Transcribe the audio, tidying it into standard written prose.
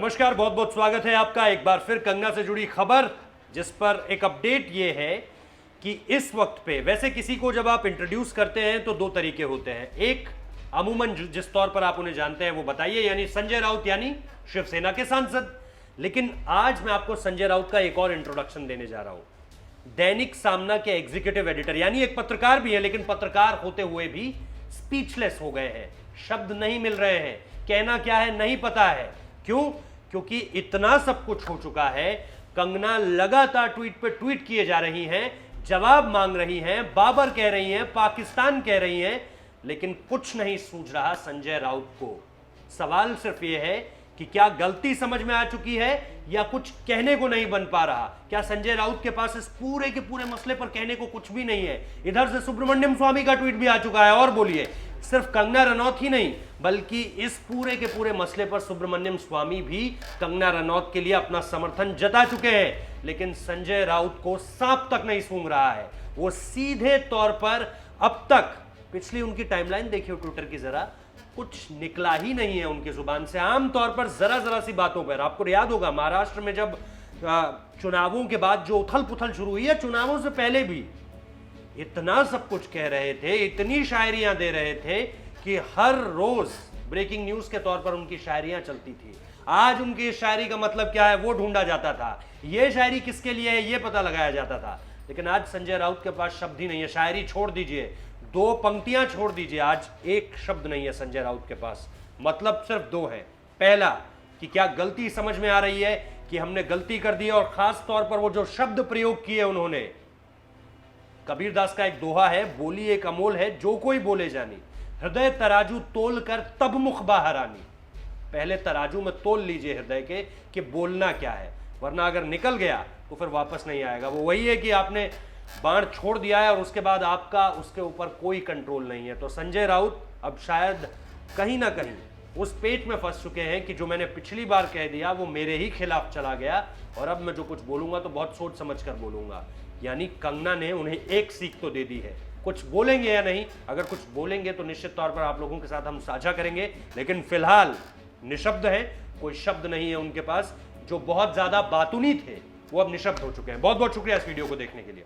नमस्कार, बहुत बहुत स्वागत है आपका एक बार फिर कंगना से जुड़ी खबर, जिस पर एक अपडेट ये है कि इस वक्त पे वैसे किसी को जब आप इंट्रोड्यूस करते हैं तो दो तरीके होते हैं। एक, अमूमन जिस तौर पर आप उन्हें जानते हैं वो बताइए, यानी संजय राउत यानी शिवसेना के सांसद। लेकिन आज मैं आपको संजय राउत का एक और इंट्रोडक्शन देने जा रहा हूं। दैनिक सामना के एग्जीक्यूटिव एडिटर, यानी एक पत्रकार भी है, लेकिन पत्रकार होते हुए भी स्पीचलेस हो गए हैं, शब्द नहीं मिल रहे हैं, कहना क्या है नहीं पता है। क्यों? क्योंकि इतना सब कुछ हो चुका है। कंगना लगातार ट्वीट पे ट्वीट किए जा रही हैं, जवाब मांग रही हैं, बाबर कह रही हैं, पाकिस्तान कह रही हैं, लेकिन कुछ नहीं सूझ रहा संजय राउत को। सवाल सिर्फ यह है कि क्या गलती समझ में आ चुकी है या कुछ कहने को नहीं बन पा रहा? क्या संजय राउत के पास इस पूरे के पूरे मसले पर कहने को कुछ भी नहीं है? इधर से सुब्रमण्यम स्वामी का ट्वीट भी आ चुका है। और बोलिए, सिर्फ कंगना रनौत ही नहीं बल्कि इस पूरे के पूरे मसले पर सुब्रमण्यम स्वामी भी कंगना रनौत के लिए अपना समर्थन जता चुके हैं, लेकिन संजय राउत को सांप तक नहीं सूंघ रहा है। वो सीधे तौर पर अब तक, पिछली उनकी टाइमलाइन देखिए ट्विटर की, जरा कुछ निकला ही नहीं है उनकी जुबान से। आमतौर पर जरा सी बातों पर, आपको याद होगा महाराष्ट्र में जब चुनावों के बाद जो उथल पुथल शुरू हुई है, चुनावों से पहले भी इतना सब कुछ कह रहे थे, इतनी शायरियां दे रहे थे कि हर रोज ब्रेकिंग न्यूज के तौर पर उनकी शायरियां चलती थी। आज उनकी शायरी का मतलब क्या है वो ढूंढा जाता था, ये शायरी किसके लिए है ये पता लगाया जाता था। लेकिन आज संजय राउत के पास शब्द ही नहीं है। शायरी छोड़ दीजिए, दो पंक्तियां छोड़ दीजिए, आज एक शब्द नहीं है संजय राउत के पास। मतलब सिर्फ दो है। पहला कि क्या गलती समझ में आ रही है कि हमने गलती कर दी, और खास तौर पर वो जो शब्द प्रयोग किए उन्होंने, कबीर दास का एक दोहा है, बोली एक अमोल है जो कोई बोले जानी, हृदय तराजू तोल कर तब मुख बाहर आनी। पहले तराजू में तोल लीजिए हृदय के कि बोलना क्या है, वरना अगर निकल गया तो फिर वापस नहीं आएगा। वो वही है कि आपने बाण छोड़ दिया है और उसके बाद आपका उसके ऊपर कोई कंट्रोल नहीं है। तो संजय राउत अब शायद कहीं ना कहीं उस पेट में फंस चुके हैं कि जो मैंने पिछली बार कह दिया वो मेरे ही खिलाफ चला गया, और अब मैं जो कुछ बोलूंगा तो बहुत सोच समझ कर बोलूंगा। यानी कंगना ने उन्हें एक सीख तो दे दी है। कुछ बोलेंगे या नहीं? अगर कुछ बोलेंगे तो निश्चित तौर पर आप लोगों के साथ हम साझा करेंगे, लेकिन फिलहाल निशब्द है, कोई शब्द नहीं है उनके पास। जो बहुत ज्यादा बातूनी थे वो अब निशब्द हो चुके हैं। बहुत बहुत शुक्रिया इस वीडियो को देखने के लिए।